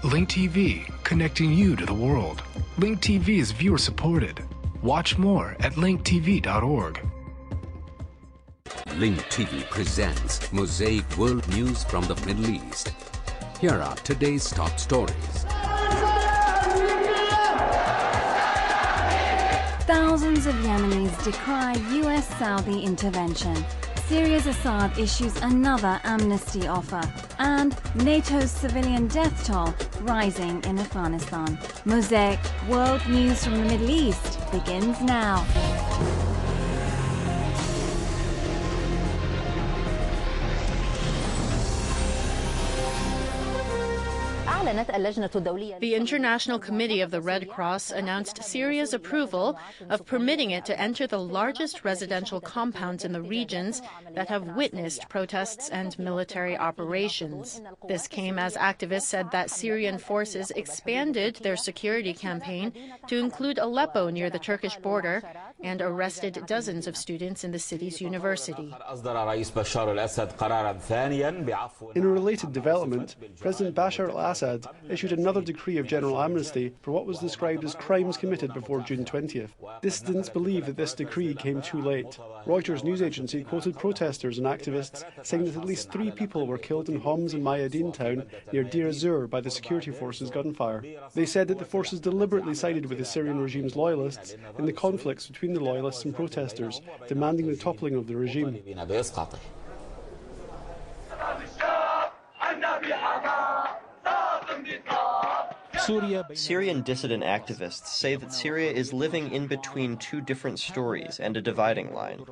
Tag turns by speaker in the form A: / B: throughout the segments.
A: Link TV, connecting you to the world. Link TV is viewer supported. Watch more at linktv.org.
B: Link TV presents Mosaic World News from the Middle East. Here are today's top stories.
C: Thousands of Yemenis decry U.S. Saudi intervention. Syria's Assad issues another amnesty offer. And NATO's civilian death toll rising in Afghanistan. Mosaic World News from the Middle East begins now.
D: The International Committee of the Red Cross announced Syria's approval of permitting it to enter the largest residential compounds in the regions that have witnessed protests and military operations. This came as activists said that Syrian forces expanded their security campaign to include Aleppo near the Turkish border and arrested dozens of students in the city's university.
E: In a related development, President Bashar al-Assad issued another decree of general amnesty for what was described as crimes committed before June 20th. Dissidents believe that this decree came too late. Reuters news agency quoted protesters and activists saying that at least 3 people were killed in Homs and Mayadeen town near Deir ez-Zur by the security forces' gunfire. They said that the forces deliberately sided with the Syrian regime's loyalists in the conflicts between the loyalists and protesters, demanding the toppling of the regime.
F: Syrian dissident activists say that Syria is living in between 2 different stories and a dividing line.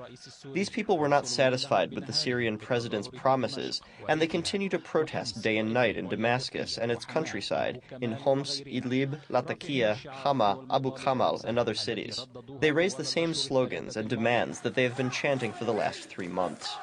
F: These people were not satisfied with the Syrian president's promises, and they continue to protest day and night in Damascus and its countryside, in Homs, Idlib, Latakia, Hama, Abu Kamal, and other cities. They raise the same slogans and demands that they have been chanting for the last 3 months.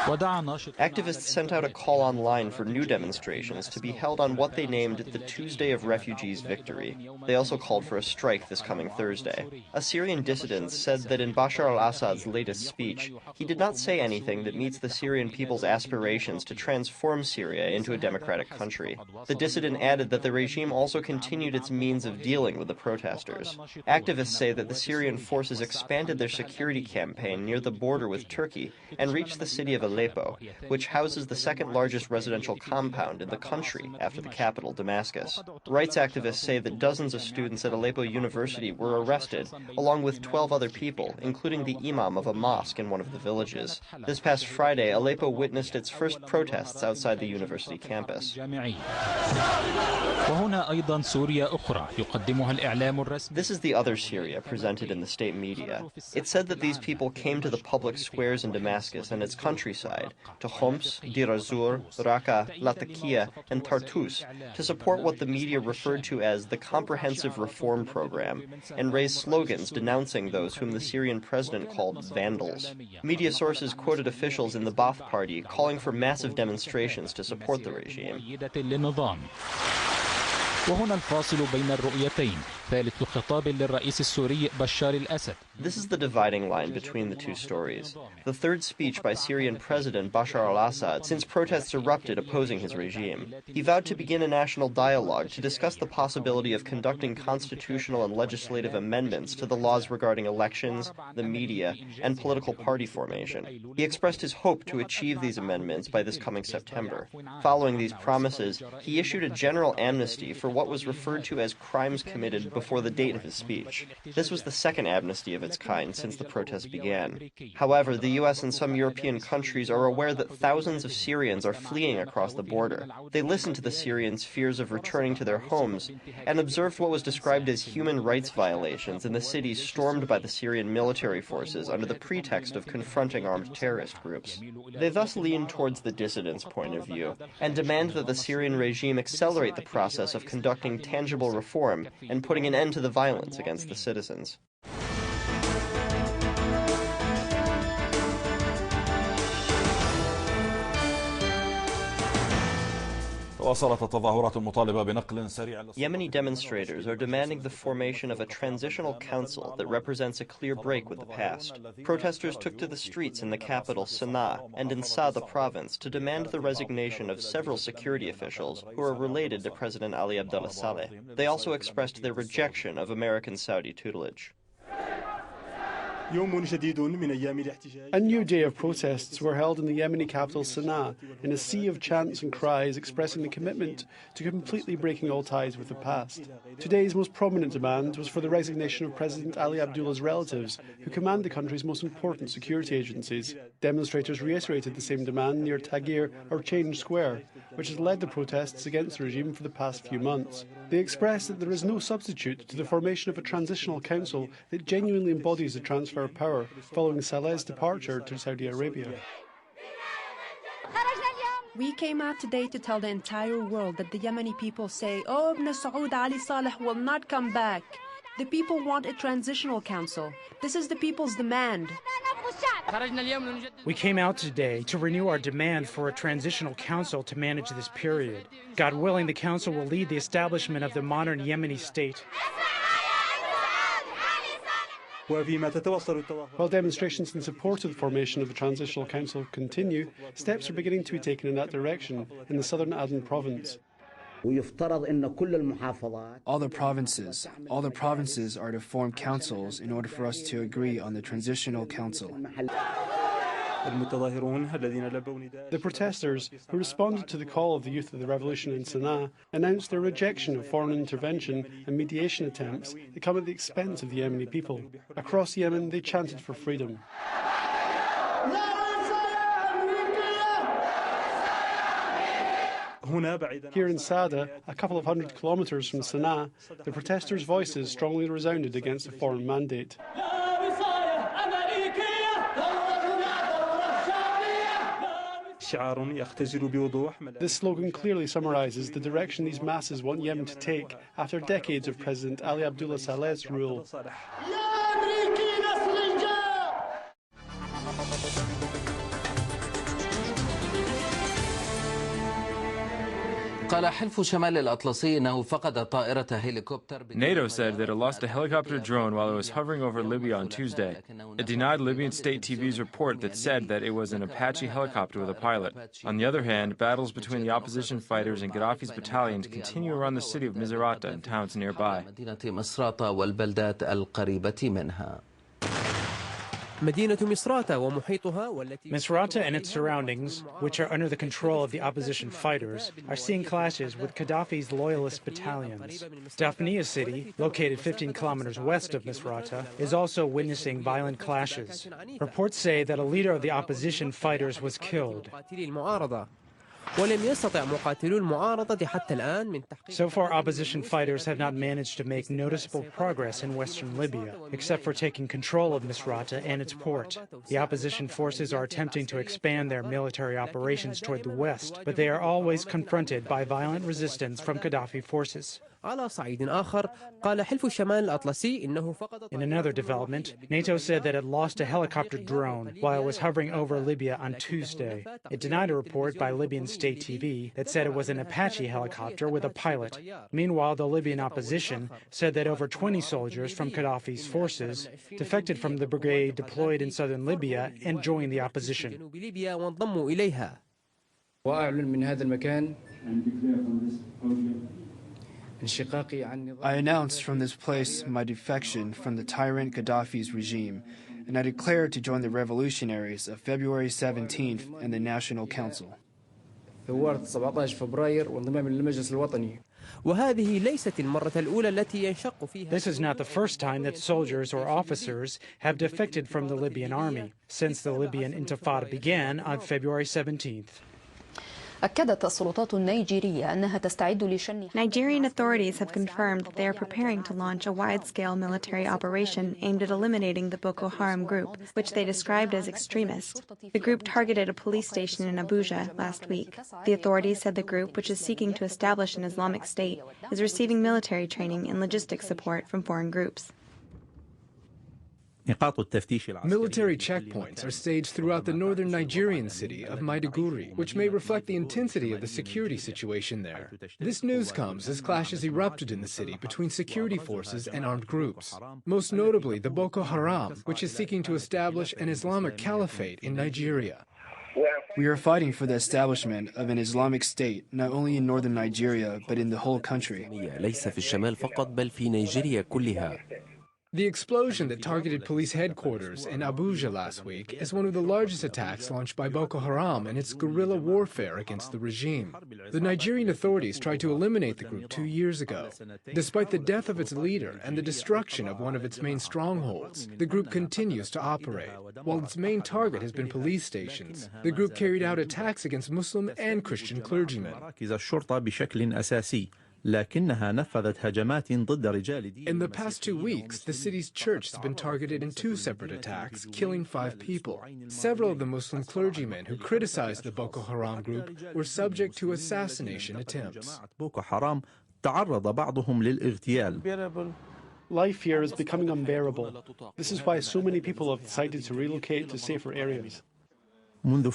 F: Activists sent out a call online for new demonstrations to be held on what they named the Tuesday of Refugees Victory. They also called for a strike this coming Thursday. A Syrian dissident said that in Bashar al-Assad's latest speech, he did not say anything that meets the Syrian people's aspirations to transform Syria into a democratic country. The dissident added that the regime also continued its means of dealing with the protesters. Activists say that the Syrian forces expanded their security campaign near the border with Turkey and reached the city of Aleppo, which houses the second largest residential compound in the country after the capital, Damascus. Rights activists say that dozens of students at Aleppo University were arrested, along with 12 other people, including the imam of a mosque in one of the villages. This past Friday, Aleppo witnessed its first protests outside the university campus. This is the other Syria presented in the state media. It said that these people came to the public squares in Damascus and its countryside, to Homs, Deir ez-Zur, Raqqa, Latakia, and Tartus, to support what the media referred to as the Comprehensive Reform Program, and raise slogans denouncing those whom the Syrian president called vandals. Media sources quoted officials in the Ba'ath Party calling for massive demonstrations to support the regime. This is the dividing line between the 2 stories. The third speech by Syrian President Bashar al-Assad since protests erupted opposing his regime. He vowed to begin a national dialogue to discuss the possibility of conducting constitutional and legislative amendments to the laws regarding elections, the media, and political party formation. He expressed his hope to achieve these amendments by this coming September. Following these promises, he issued a general amnesty for what was referred to as crimes committed before the date of his speech. This was the second amnesty of its kind since the protests began. However, the U.S. and some European countries are aware that thousands of Syrians are fleeing across the border. They listened to the Syrians' fears of returning to their homes and observed what was described as human rights violations in the cities stormed by the Syrian military forces under the pretext of confronting armed terrorist groups. They thus lean towards the dissidents' point of view and demand that the Syrian regime accelerate the process of conducting tangible reform and putting an end to the violence against the citizens. Yemeni demonstrators are demanding the formation of a transitional council that represents a clear break with the past. Protesters took to the streets in the capital, Sana'a, and in Sada province to demand the resignation of several security officials who are related to President Ali Abdullah Saleh. They also expressed their rejection of American-Saudi tutelage.
E: A new day of protests were held in the Yemeni capital Sana'a in a sea of chants and cries expressing the commitment to completely breaking all ties with the past. Today's most prominent demand was for the resignation of President Ali Abdullah's relatives, who command the country's most important security agencies. Demonstrators reiterated the same demand near Tagir or Change Square, which has led the protests against the regime for the past few months. They expressed that there is no substitute to the formation of a transitional council that genuinely embodies the transfer of power following Saleh's departure to Saudi Arabia.
G: We came out today to tell the entire world that the Yemeni people say, "Oh, Ibn Saud Ali Saleh will not come back." The people want a transitional council. This is the people's demand.
H: We came out today to renew our demand for a transitional council to manage this period. God willing, the council will lead the establishment of the modern Yemeni state.
E: While demonstrations in support of the formation of the Transitional Council continue, steps are beginning to be taken in that direction in the southern Aden province.
I: All the provinces are to form councils in order for us to agree on the Transitional Council.
E: The protesters, who responded to the call of the youth of the revolution in Sana'a, announced their rejection of foreign intervention and mediation attempts that come at the expense of the Yemeni people. Across Yemen, they chanted for freedom. Here in Sada, a couple of hundred kilometres from Sana'a, the protesters' voices strongly resounded against a foreign mandate. This slogan clearly summarises the direction these masses want Yemen to take after decades of President Ali Abdullah Saleh's rule.
J: NATO said that it lost a helicopter drone while it was hovering over Libya on Tuesday. It denied Libyan state TV's report that said that it was an Apache helicopter with a pilot. On the other hand, battles between the opposition fighters and Gaddafi's battalions continue around the city of Misrata and towns nearby.
H: Misrata and its surroundings, which are under the control of the opposition fighters, are seeing clashes with Gaddafi's loyalist battalions. Daphnia city, located 15 kilometers west of Misrata, is also witnessing violent clashes. Reports say that a leader of the opposition fighters was killed. So far, opposition fighters have not managed to make noticeable progress in western Libya, except for taking control of Misrata and its port. The opposition forces are attempting to expand their military operations toward the west, but they are always confronted by violent resistance from Gaddafi forces. In another development, NATO said that it lost a helicopter drone while it was hovering over Libya on Tuesday. It denied a report by Libyan state TV that said it was an Apache helicopter with a pilot. Meanwhile, the Libyan opposition said that over 20 soldiers from Gaddafi's forces defected from the brigade deployed in southern Libya and joined the opposition.
I: I announced from this place my defection from the tyrant Gaddafi's regime, and I declared to join the revolutionaries of February 17th and the National Council.
H: This is not the first time that soldiers or officers have defected from the Libyan army, since the Libyan Intifada began on February 17th.
K: Nigerian authorities have confirmed that they are preparing to launch a wide-scale military operation aimed at eliminating the Boko Haram group, which they described as extremist. The group targeted a police station in Abuja last week. The authorities said the group, which is seeking to establish an Islamic State, is receiving military training and logistics support from foreign groups.
A: Military checkpoints are staged throughout the northern Nigerian city of Maiduguri, which may reflect the intensity of the security situation there. This news comes as clashes erupted in the city between security forces and armed groups, most notably the Boko Haram, which is seeking to establish an Islamic caliphate in Nigeria.
I: We are fighting for the establishment of an Islamic state, not only in northern Nigeria, but in the whole country.
A: The explosion that targeted police headquarters in Abuja last week is one of the largest attacks launched by Boko Haram in its guerrilla warfare against the regime. The Nigerian authorities tried to eliminate the group 2 years ago. Despite the death of its leader and the destruction of one of its main strongholds, the group continues to operate. While its main target has been police stations, the group carried out attacks against Muslim and Christian clergymen. In the past 2 weeks, the city's church has been targeted in 2 separate attacks, killing 5 people. Several of the Muslim clergymen who criticized the Boko Haram group were subject to assassination attempts.
E: Life here is becoming unbearable. This is why so many people have decided to relocate to safer areas.
A: The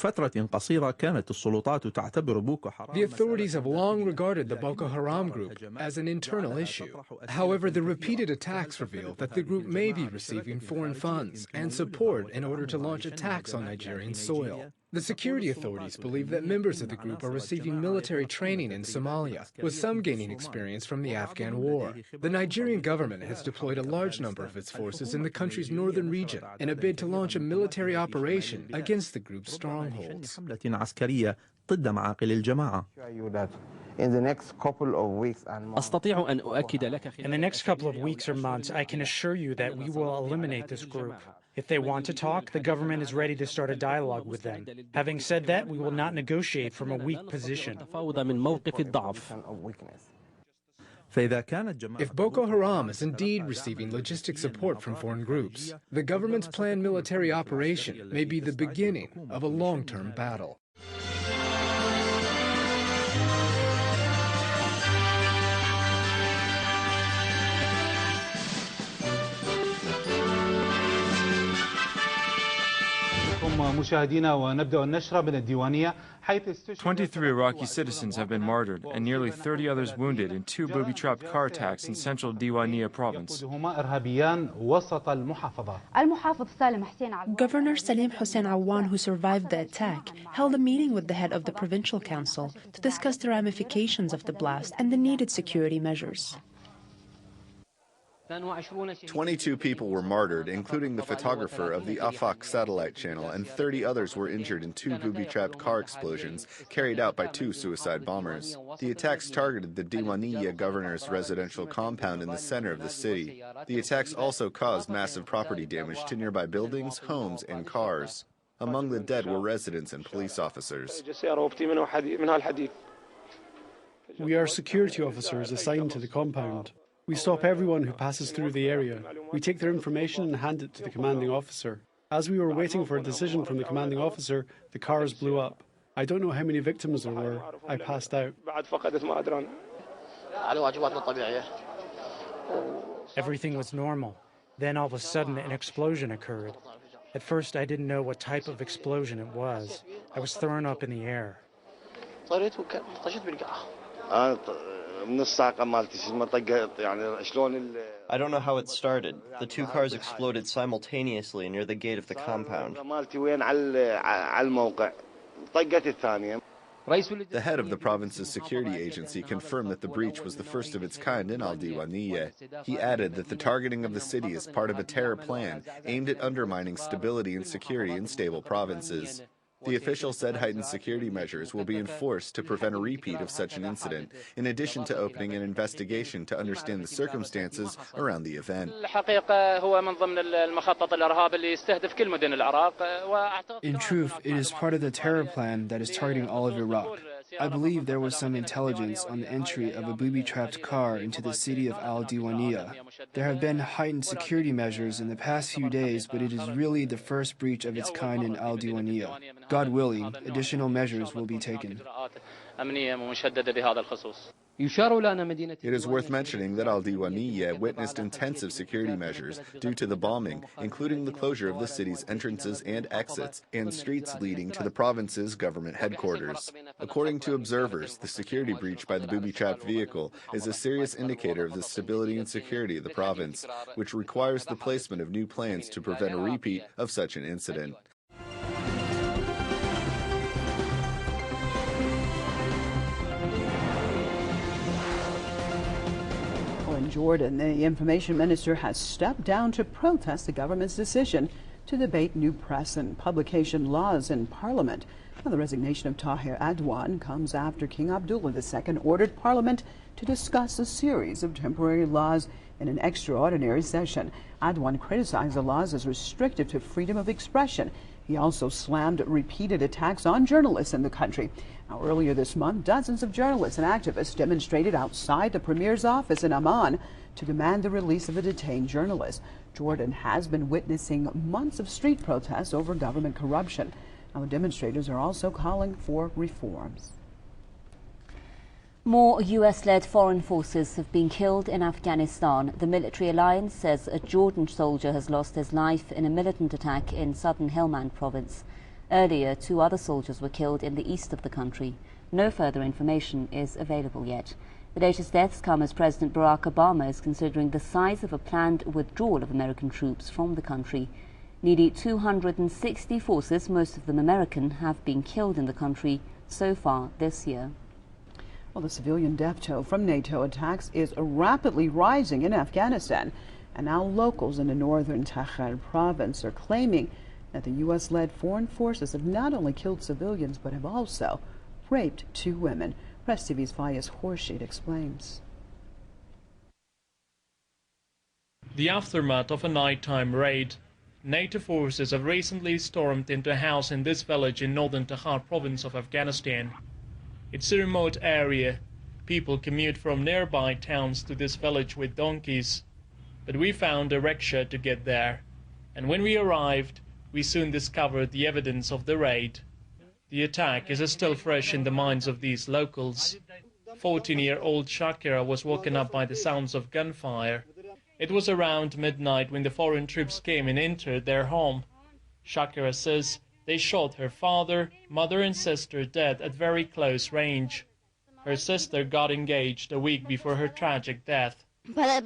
A: authorities have long regarded the Boko Haram group as an internal issue. However, the repeated attacks reveal that the group may be receiving foreign funds and support in order to launch attacks on Nigerian soil. The security authorities believe that members of the group are receiving military training in Somalia, with some gaining experience from the Afghan war. The Nigerian government has deployed a large number of its forces in the country's northern region in a bid to launch a military operation against the group's strongholds.
L: In the next couple of weeks and months,
H: In the next couple of weeks or months, I can assure you that we will eliminate this group. If they want to talk, the government is ready to start a dialogue with them. Having said that, we will not negotiate from a weak position.
A: If Boko Haram is indeed receiving logistic support from foreign groups, the government's planned military operation may be the beginning of a long-term battle.
M: مشاهدينا ونبدأ النشرة من الديوانية حيث
J: 23 Iraqi citizens have been martyred and nearly 30 others wounded in 2 booby-trapped car attacks in central Diwania province.
G: Governor Salim Hussein Awan, who survived the attack, held a meeting with the head of the provincial council to discuss the ramifications of the blast and the needed security measures.
N: 22 people were martyred, including the photographer of the Afaq satellite channel, and 30 others were injured in 2 booby-trapped car explosions carried out by 2 suicide bombers. The attacks targeted the Diwania governor's residential compound in the center of the city. The attacks also caused massive property damage to nearby buildings, homes, and cars. Among the dead were residents and police officers.
E: We are security officers assigned to the compound. We stop everyone who passes through the area. We take their information and hand it to the commanding officer. As we were waiting for a decision from the commanding officer, the cars blew up. I don't know how many victims there were. I passed out.
H: Everything was normal. Then all of a sudden an explosion occurred. At first I didn't know what type of explosion it was. I was thrown up in the air.
F: I don't know how it started. The 2 cars exploded simultaneously near the gate of the compound. The head of the province's security agency confirmed that the breach was the first of its kind in Al-Diwaniyah. He added that the targeting of the city is part of a terror plan aimed at undermining stability and security in stable provinces. The official said heightened security measures will be enforced to prevent a repeat of such an incident, in addition to opening an investigation to understand the circumstances around the event.
I: In truth, it is part of the terror plan that is targeting all of Iraq. I believe there was some intelligence on the entry of a booby-trapped car into the city of Al-Diwaniyah. There have been heightened security measures in the past few days, but it is really the first breach of its kind in Al-Diwaniyah. God willing, additional measures will be taken.
N: It is worth mentioning that Al-Diwaniyah witnessed intensive security measures due to the bombing, including the closure of the city's entrances and exits and streets leading to the province's government headquarters. According to observers, the security breach by the booby-trapped vehicle is a serious indicator of the stability and security of the province, which requires the placement of new plans to prevent a repeat of such an incident.
O: In Jordan, the information minister has stepped down to protest the government's decision to debate new press and publication laws in parliament. Now, the resignation of Tahir Adwan comes after King Abdullah II ordered parliament to discuss a series of temporary laws in an extraordinary session. Adwan criticized the laws as restrictive to freedom of expression. He also slammed repeated attacks on journalists in the country. Now, earlier this month, dozens of journalists and activists demonstrated outside the premier's office in Amman to demand the release of a detained journalist. Jordan has been witnessing months of street protests over government corruption. Now, the demonstrators are also calling for reforms.
P: More US-led foreign forces have been killed in Afghanistan. The military alliance says a Jordan soldier has lost his life in a militant attack in southern Helmand province. Earlier, 2 other soldiers were killed in the east of the country. No further information is available yet. The latest deaths come as President Barack Obama is considering the size of a planned withdrawal of American troops from the country. Nearly 260 forces, most of them American, have been killed in the country so far this year.
O: Well, the civilian death toll from NATO attacks is rapidly rising in Afghanistan, and now locals in the northern Takhar province are claiming that the U.S.-led foreign forces have not only killed civilians but have also raped 2 women. Press TV's Fayyad explains.
Q: The aftermath of a nighttime raid. NATO forces have recently stormed into a house in this village in northern Takhar province of Afghanistan. It's a remote area. People commute from nearby towns to this village with donkeys. But we found a rickshaw to get there. And when we arrived, we soon discovered the evidence of the raid. The attack is still fresh in the minds of these locals. 14-year-old Shakira was woken up by the sounds of gunfire. It was around midnight when the foreign troops came and entered their home. Shakira says they shot her father, mother and sister dead at very close range. Her sister got engaged a week before her tragic death.
R: My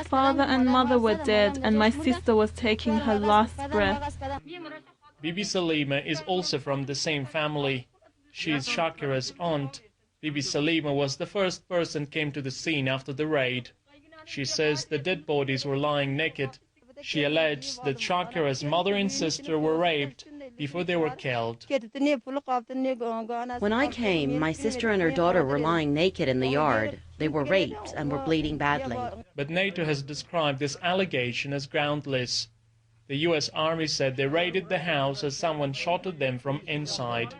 R: father and mother were dead and my sister was taking her last breath.
Q: Bibi Salima is also from the same family. She is Shakira's aunt. Bibi Salima was the first person came to the scene after the raid. She says the dead bodies were lying naked. She alleged that Shakira's mother and sister were raped before they were killed.
S: When I came, my sister and her daughter were lying naked in the yard. They were raped and were bleeding badly.
Q: But NATO has described this allegation as groundless. The US Army said they raided the house as someone shot at them from inside.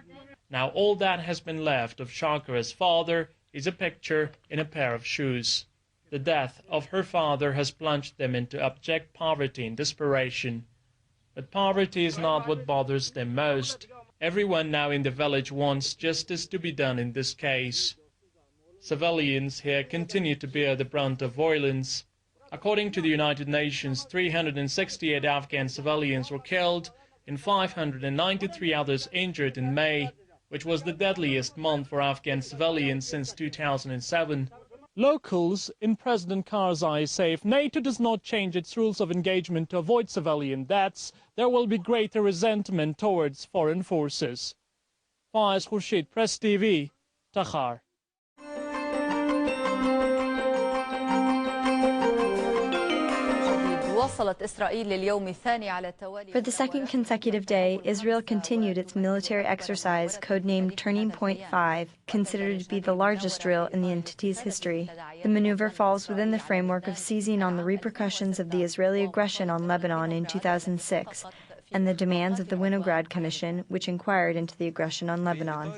Q: Now all that has been left of Shakira's father is a picture in a pair of shoes. The death of her father has plunged them into abject poverty and desperation. But poverty is not what bothers them most. Everyone now in the village wants justice to be done in this case. Civilians here continue to bear the brunt of violence. According to the United Nations, 368 Afghan civilians were killed and 593 others injured in May, which was the deadliest month for Afghan civilians since 2007. Locals in President Karzai say if NATO does not change its rules of engagement to avoid civilian deaths, there will be greater resentment towards foreign forces. Faiz Khurshid, Press TV, Takhar.
K: For the second consecutive day, Israel continued its military exercise codenamed Turning Point 5, considered to be the largest drill in the entity's history. The maneuver falls within the framework of seizing on the repercussions of the Israeli aggression on Lebanon in 2006.
T: and the demands of the Winograd Commission, which inquired into the aggression on Lebanon.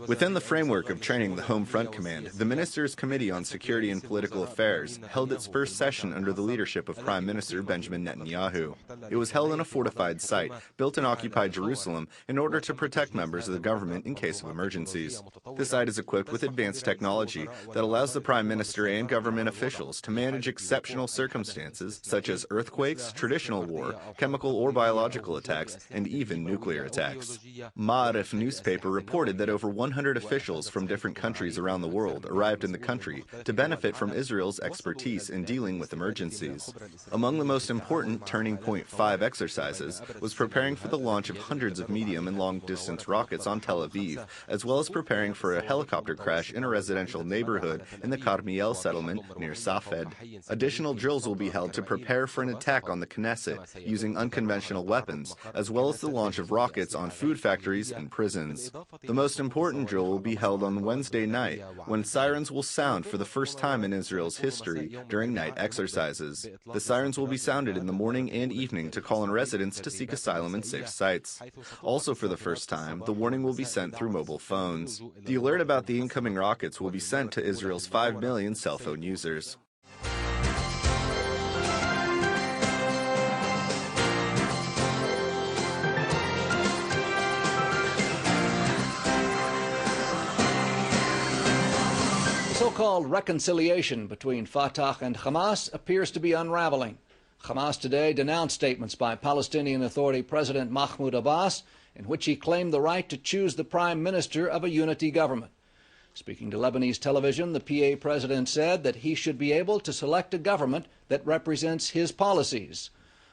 N: Within the framework of training the Home Front Command, the Ministers' Committee on Security and Political Affairs held its first session under the leadership of Prime Minister Benjamin Netanyahu. It was held in a fortified site built in occupied Jerusalem in order to protect members of the government in case of emergencies. The site is equipped with advanced technology that allows the Prime Minister and government officials to manage exceptional circumstances such as earthquakes, traditional war, chemical or biological attacks, and even nuclear attacks. Ma'arif newspaper reported that over 100 officials from different countries around the world arrived in the country to benefit from Israel's expertise in dealing with emergencies. Among the most important Turning Point 5 exercises was preparing for the launch of hundreds of medium and long-distance rockets on Tel Aviv, as well as preparing for a helicopter crash in a residential neighborhood in the Carmiel settlement near Safed. Additional drills will be held to prepare for an attack on the Knesset using unconventional weapons, as well as the launch of rockets on food factories and prisons. The most important drill will be held on Wednesday night, when sirens will sound for the first time in Israel's history during night exercises. The sirens will be sounded in the morning and evening to call on residents to seek asylum in safe sites. Also for the first time, the warning will be sent through mobile phones. The alert about the incoming rockets will be sent to Israel's 5 million cell phone users.
U: The so-called reconciliation between Fatah and Hamas appears to be unraveling. Hamas today denounced statements by Palestinian Authority President Mahmoud Abbas in which he claimed the right to choose the prime minister of a unity government. Speaking to Lebanese television, the PA president said that he should be able to select a government that represents his policies.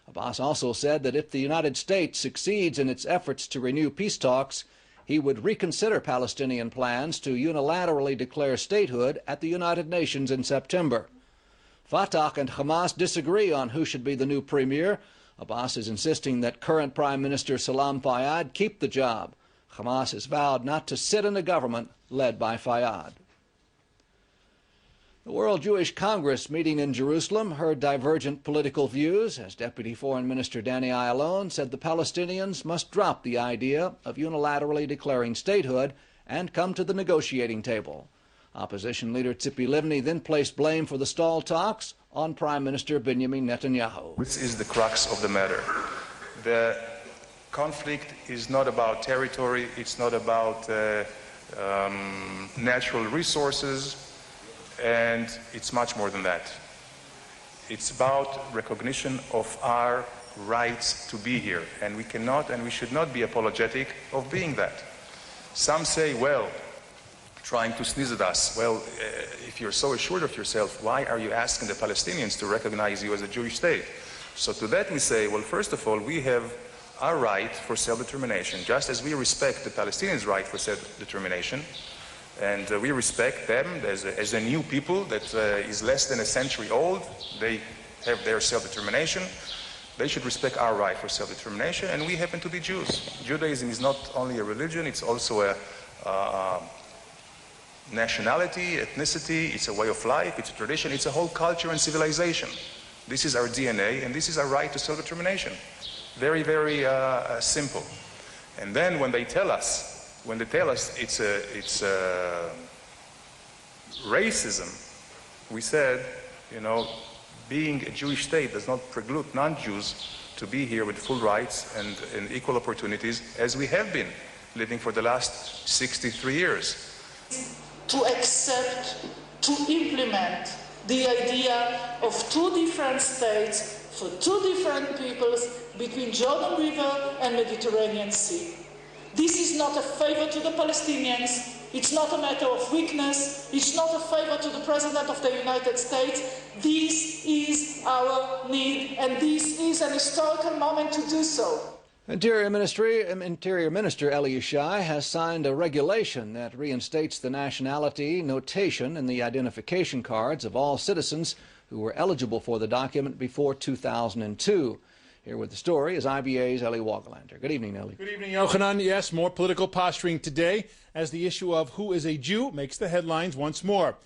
U: Abbas also said that if the United States succeeds in its efforts to renew peace talks, he would reconsider Palestinian plans to unilaterally declare statehood at the United Nations in September. Fatah and Hamas disagree on who should be the new premier. Abbas is insisting that current Prime Minister Salam Fayyad keep the job. Hamas has vowed not to sit in a government led by Fayyad. The World Jewish Congress meeting in Jerusalem heard divergent political views as Deputy Foreign Minister Danny Ayalon said the Palestinians must drop the idea of unilaterally declaring statehood and come to the negotiating table. Opposition leader Tzipi Livni then placed blame for the stalled talks on Prime Minister Benjamin Netanyahu.
V: This is the crux of the matter. The conflict is not about territory, it's not about natural resources, and it's much more than that. It's about recognition of our rights to be here, and we cannot and we should not be apologetic of being that. Some say, well, trying to sneeze at us, well, if you're so assured of yourself, why are you asking the Palestinians to recognize you as a Jewish state? So to that we say, well, first of all, we have our right for self-determination, just as we respect the Palestinians' right for self-determination, and we respect them as a new people that is less than a century old. They have their self-determination. They should respect our right for self-determination, and we happen to be Jews. Judaism is not only a religion, it's also a nationality, ethnicity, it's a way of life, it's a tradition, it's a whole culture and civilization. This is our DNA, and this is our right to self-determination. Very, very simple. And then when they tell us it's racism, we said, you know, being a Jewish state does not preclude non-Jews to be here with full rights and equal opportunities, as we have been living for the last 63 years.
W: To accept, to implement the idea of two different states for two different peoples between Jordan River and Mediterranean Sea. This is not a favor to the Palestinians. It's not a matter of weakness. It's not a favor to the President of the United States. This is our need, and this is an historical moment to do so.
U: Interior Minister Eli Yishai has signed a regulation that reinstates the nationality notation in the identification cards of all citizens who were eligible for the document before 2002. Here with the story is IBA's Eli Wagelander. Good evening, Eli.
X: Good evening, Yochanan. Yes, more political posturing today as the issue of who is a Jew makes the headlines once more.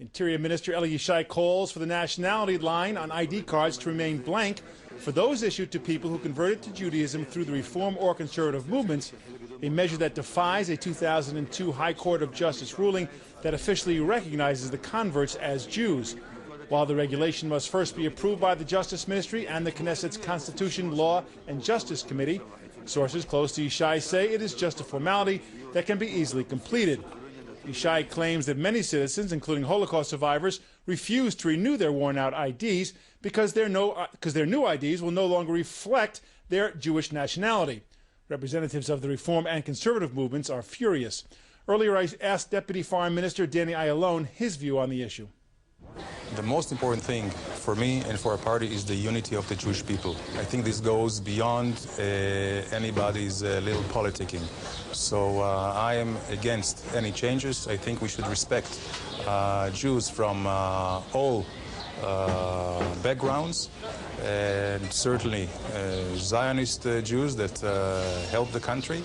B: Interior Minister Eli Yishai calls for the nationality line on ID cards to remain blank for those issued to people who converted to Judaism through the reform or conservative movements, a measure that defies a 2002 High Court of Justice ruling that officially recognizes the converts as Jews. While the regulation must first be approved by the Justice Ministry and the Knesset's Constitution, Law, and Justice Committee, sources close to Yishai say it is just a formality that can be easily completed. Yishai claims that many citizens, including Holocaust survivors, refuse to renew their worn-out IDs because their new IDs will no longer reflect their Jewish nationality. Representatives of the reform and conservative movements are furious. Earlier, I asked Deputy Foreign Minister Danny Ayalon his view on the issue.
C: The most important thing for me and for our party is the unity of the Jewish people. I think this goes beyond anybody's little politicking. So I am against any changes. I think we should respect Jews from all backgrounds, and certainly Zionist Jews that help the country.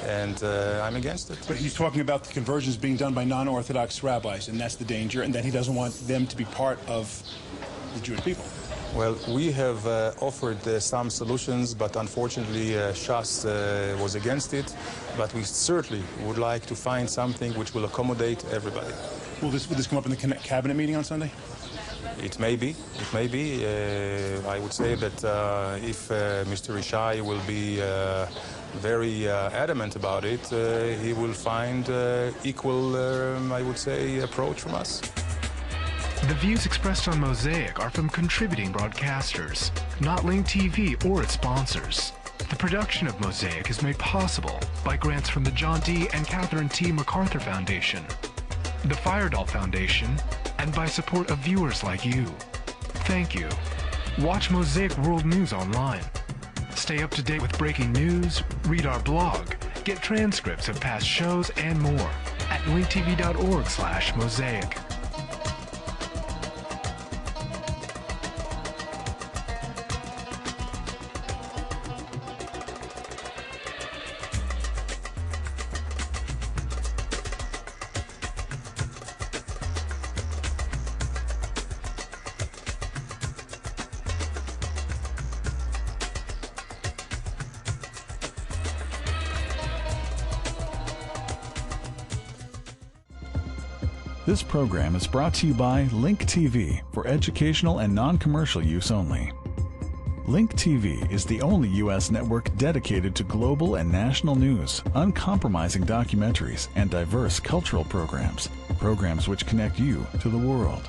C: And I'm against it.
B: But he's talking about the conversions being done by non-Orthodox rabbis, and that's the danger, and that he doesn't want them to be part of the Jewish people.
C: Well, we have offered some solutions, but unfortunately Shas was against it. But we certainly would like to find something which will accommodate everybody.
B: Will this come up in the cabinet meeting on Sunday?
C: It may be. It may be. I would say that if Mr. Yishai will be very adamant about it, he will find equal, I would say, approach from us.
D: The views expressed on Mosaic are from contributing broadcasters, not Link TV or its sponsors. The production of Mosaic is made possible by grants from the John D. and Catherine T. MacArthur Foundation, the Firedoll Foundation, and by support of viewers like you. Thank you. Watch Mosaic World News online. Stay up to date with breaking news, read our blog, get transcripts of past shows, and more at linktv.org/mosaic.
X: This program is brought to you by Link TV for educational and non-commercial use only. Link TV is the only U.S. network dedicated to global and national news, uncompromising documentaries, and diverse cultural programs, programs which connect you to the world.